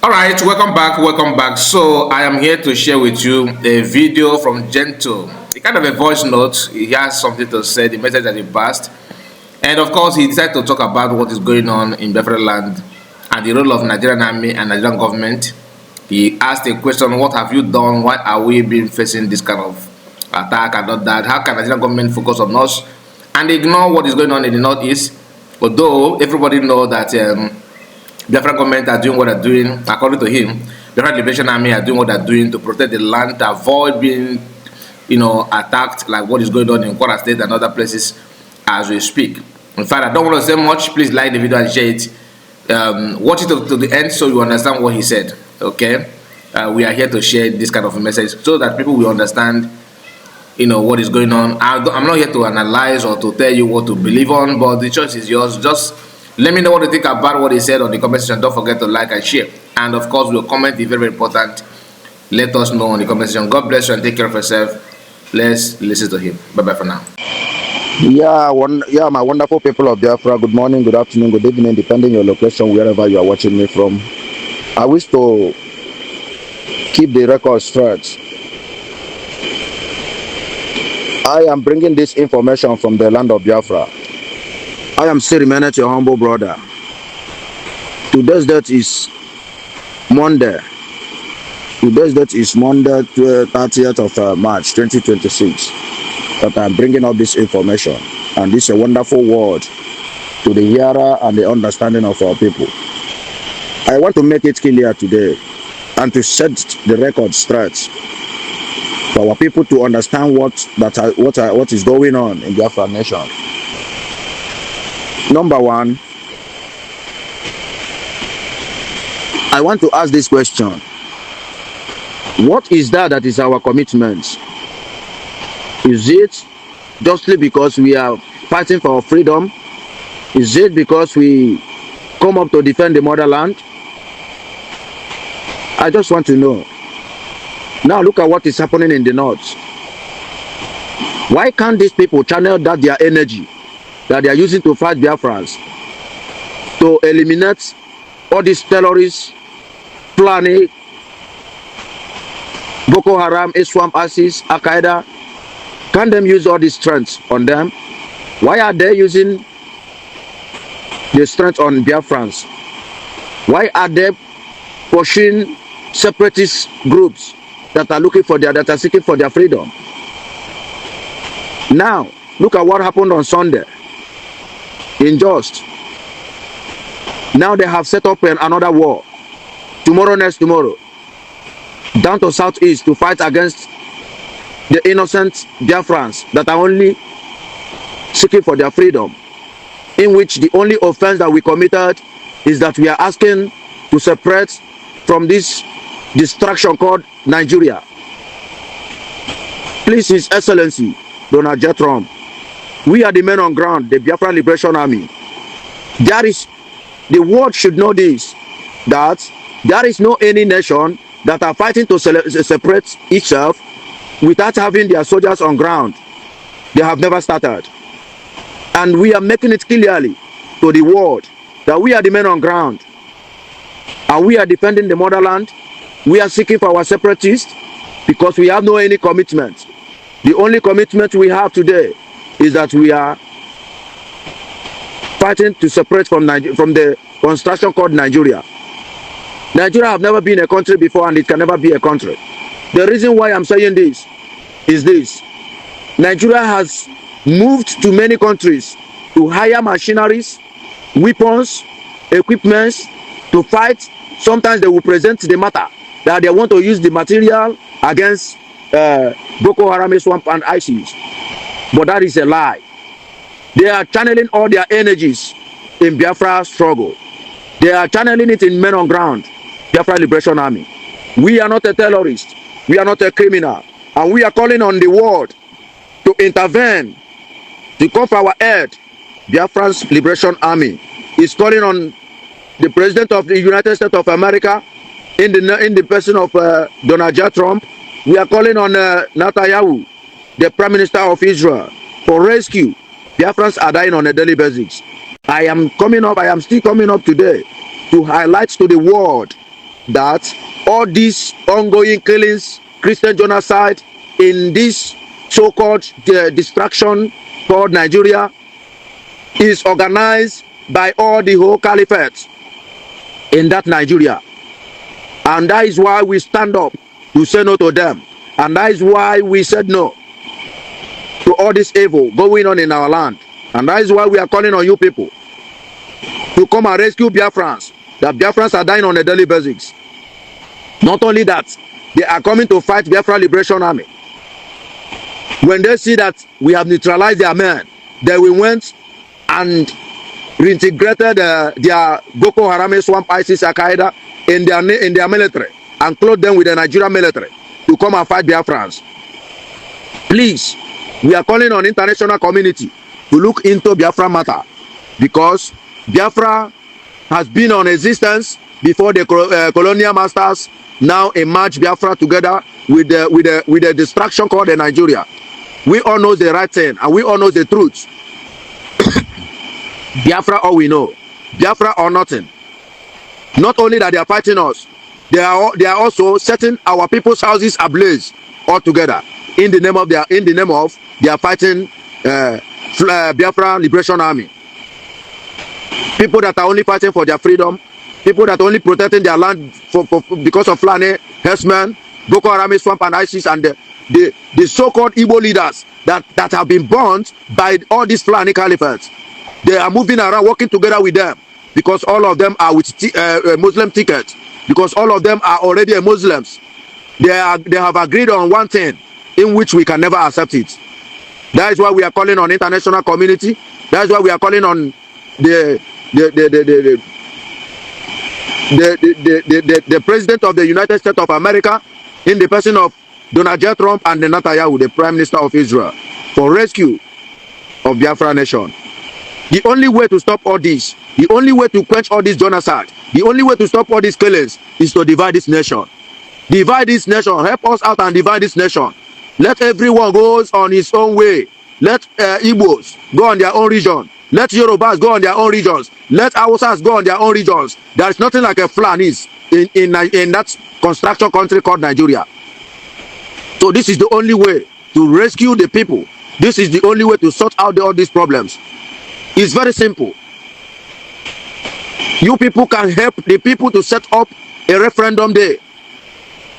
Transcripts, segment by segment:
All right, welcome back. Welcome back. So I am here to share with you a video from Gentle. It's kind of a voice note. He has something to say, the message that he passed, and of course, he decided to talk about what is going on in Biafra land and the role of Nigerian army and Nigerian government. He asked a question: What have you done? Why are we being facing this kind of attack and not that? How can Nigerian government focus on us and ignore what is going on in the northeast? Although everybody knows that. Biafra government are doing what they're doing, according to him. Biafra Liberation Army are doing what they're doing to protect the land, to avoid being, attacked like what is going on in Kwara State and other places as we speak. In fact, I don't want to say much. Please like the video and share it. Watch it to the end so you understand what he said. Okay, we are here to share this kind of a message so that people will understand, what is going on. I'm not here to analyze or to tell you what to believe on, but the choice is yours. Just let me know what you think about what he said on the comment section. Don't forget to like and share. And of course, your comment is very, very important. Let us know in the comment section. God bless you and take care of yourself. Let's listen to him. Bye-bye for now. Yeah, my wonderful people of Biafra. Good morning, good afternoon, good evening, depending on your location, wherever you are watching me from. I wish to keep the record straight. I am bringing this information from the land of Biafra. I am still remaining your humble brother. Today's date is Monday. Today's date is Monday, 30th of March 2026. That I'm bringing up this information. And this is a wonderful word to the hearer and the understanding of our people. I want to make it clear today and to set the record straight for our people to understand what is going on in Biafra nation. Number one, I want to ask this question. What is that is our commitment? Is it justly because we are fighting for our freedom? Is it because we come up to defend the motherland? I just want to know. Now look at what is happening in the north. Why can't these people channel their energy that they are using to fight Biafrans to eliminate all these terrorists, planning, Boko Haram, Islam, ISIS, Al Qaeda? Can them use all this strength on them? Why are they using the strength on Biafrans? Why are they pushing separatist groups that are seeking for their freedom? Now, look at what happened on Sunday in Just. Now they have set up another war. Next tomorrow, down to southeast to fight against the innocent Biafrans that are only seeking for their freedom, in which the only offense that we committed is that we are asking to separate from this distraction called Nigeria. Please, His Excellency Donald J. Trump, we are the men on ground, the Biafra Liberation Army. The world should know this, that there is no any nation that are fighting to separate itself without having their soldiers on ground. They have never started. And we are making it clearly to the world that we are the men on ground. And we are defending the motherland. We are seeking for our separatists because we have no any commitment. The only commitment we have today is that we are fighting to separate from the construction called Nigeria. Nigeria have never been a country before and it can never be a country. The reason why I'm saying this is this. Nigeria has moved to many countries to hire machineries, weapons, equipments to fight. Sometimes they will present the matter that they want to use the material against Boko Haram, Swamp and ISIS. But that is a lie. They are channeling all their energies in Biafra struggle. They are channeling it in men on ground, Biafra Liberation Army. We are not a terrorist. We are not a criminal. And we are calling on the world to intervene, to come for our aid. Biafra's Liberation Army is calling on the President of the United States of America in the person of Donald J. Trump. We are calling on Yahoo, the Prime Minister of Israel, for rescue. Biafrans are dying on a daily basis. I am still coming up today to highlight to the world that all these ongoing killings, Christian genocide in this so-called distraction called Nigeria is organized by all the whole caliphate in that Nigeria. And that is why we stand up to say no to them. And that is why we said no to all this evil going on in our land. And that is why we are calling on you people to come and rescue Biafrans. That Biafrans are dying on a daily basis. Not only that, they are coming to fight Biafra Liberation Army. When they see that we have neutralized their men, they will went and reintegrated their Boko Haram, Swamp, ISIS, Al-Qaeda in their military and clothed them with the Nigerian military to come and fight Biafrans. Please, we are calling on international community to look into Biafra matter, because Biafra has been on existence before the colonial masters now emerge Biafra together with the distraction called the Nigeria. We all know the right thing and we all know the truth. Biafra all we know. Biafra or nothing. Not only that they are fighting us, they are also setting our people's houses ablaze altogether in the name of they are fighting Biafra Liberation Army. People that are only fighting for their freedom, people that are only protecting their land because of Fulani, herdsmen, Boko Haram, Swamp, and ISIS, and the so-called Igbo leaders that have been burnt by all these Fulani caliphates. They are moving around, working together with them, because all of them are with Muslim tickets, because all of them are already Muslims. They have agreed on one thing in which we can never accept it. That is why we are calling on international community. That is why we are calling on the president of the United States of America, in the person of Donald J. Trump, and the Netanyahu, the Prime Minister of Israel, for rescue of Biafra nation. The only way to stop all this, the only way to quench all this genocide, the only way to stop all these killings is to divide this nation. Divide this nation. Help us out and divide this nation. Let everyone go on his own way. Let Igbos go on their own region. Let Yorubas go on their own regions. Let Hausas go on their own regions. There is nothing like a Fulanis in that construction country called Nigeria. So this is the only way to rescue the people. This is the only way to sort out all these problems. It's very simple. You people can help the people to set up a referendum day.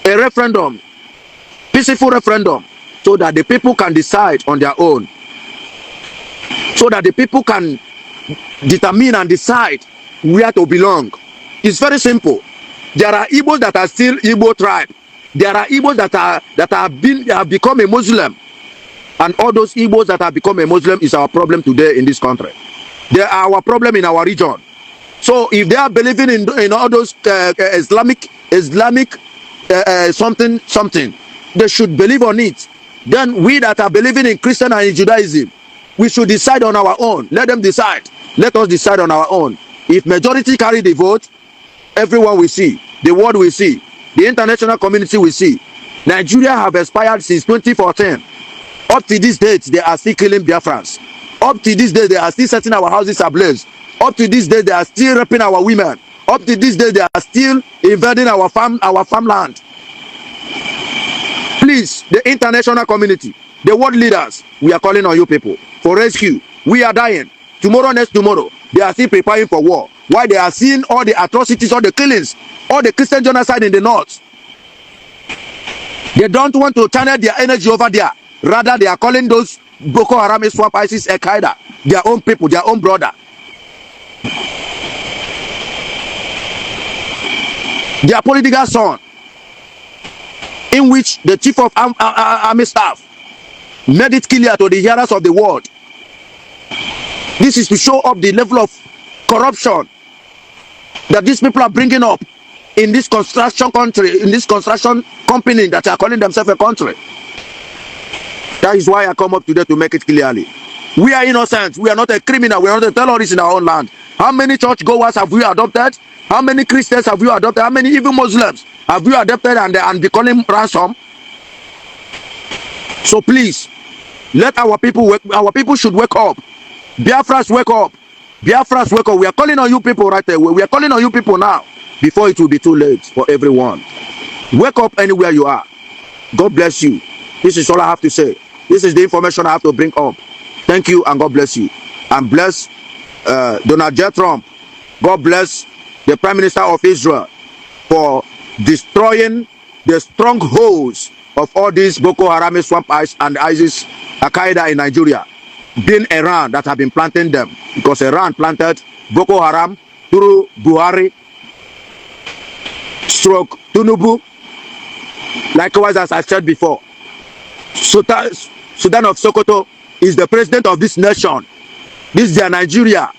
A referendum. Peaceful referendum. So that the people can decide on their own. So that the people can determine and decide where to belong. It's very simple. There are Igbos that are still Igbo tribe. There are Igbos that have become a Muslim. And all those Igbos that have become a Muslim is our problem today in this country. They are our problem in our region. So if they are believing in all those Islamic something, they should believe on it. Then we that are believing in Christian and in Judaism, we should decide on our own. Let them decide. Let us decide on our own. If majority carry the vote, everyone will see. The world will see. The international community will see. Nigeria have expired since 2014. Up to this date, they are still killing Biafrans. Up to this day, they are still setting our houses ablaze. Up to this day, they are still raping our women. Up to this day, they are still invading our farmland. Please, the international community, the world leaders, we are calling on you people for rescue. We are dying. Tomorrow, next tomorrow, they are still preparing for war. Why? They are seeing all the atrocities, all the killings, all the Christian genocide in the north. They don't want to channel their energy over there. Rather, they are calling those Boko Haram, Swamp, ISIS, Al-Qaeda, their own people, their own brother. Their political son, in which the chief of army staff made it clear to the hearers of the world. This is to show up the level of corruption that these people are bringing up in this construction country, in this construction company that are calling themselves a country. That is why I come up today to make it clearly. We are innocent. We are not a criminal. We are not a terrorist in our own land. How many church goers have we adopted? How many Christians have we adopted? How many even Muslims have we adopted and be calling ransom? So please, let our people wake. Our people should wake up. Biafras, wake up. Biafras, wake up. We are calling on you people right away. We are calling on you people now. before it will be too late for everyone. Wake up anywhere you are. God bless you. This is all I have to say. This is the information I have to bring up. Thank you and God bless you. And bless Donald J. Trump. God bless the Prime Minister of Israel for destroying the strongholds of all these Boko Haram, Swamp Ice, and ISIS, Al-Qaeda in Nigeria. Being Iran that have been planting them. Because Iran planted Boko Haram through Buhari, stroke Tinubu. Likewise, as I said before, Sudan of Sokoto is the president of this nation. This is their Nigeria.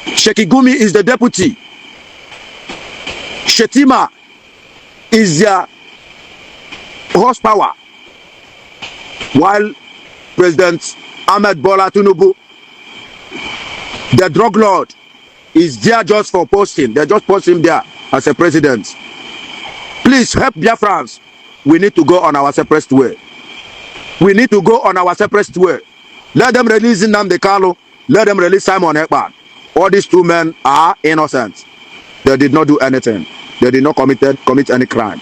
Sheikh Gumi is the deputy. Shetima is their horsepower. While President Ahmed Bola Tinubu, the drug lord, is there just for posting. They just post him there as a president. Please help Biafrans. We need to go on our separate way. We need to go on our separate way. Let them release Nnamdi Kanu. Let them release Simon Ekpan. All these two men are innocent. They did not do anything. They did not commit any crime.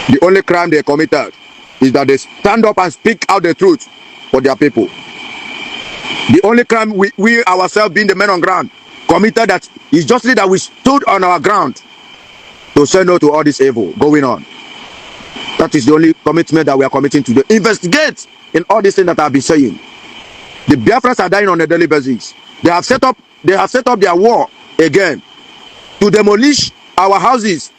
The only crime they committed is that they stand up and speak out the truth for their people. The only crime we ourselves, being the men on ground, committed that is justly that we stood on our ground to say no to all this evil going on. That is the only commitment that we are committing today. Investigate in all these things that I've been saying. The Biafrans are dying on a daily basis. They have set up their war again to demolish our houses,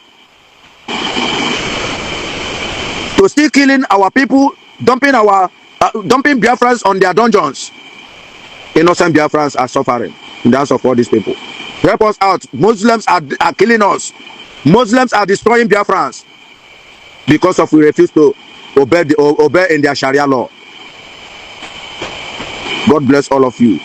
to still killing our people, dumping Biafrans on their dungeons. Innocent Biafrans are suffering in the hands of all these people. Help us out. Muslims are killing us. Muslims are destroying Biafrans because of we refuse to obey in their Sharia law. God bless all of you.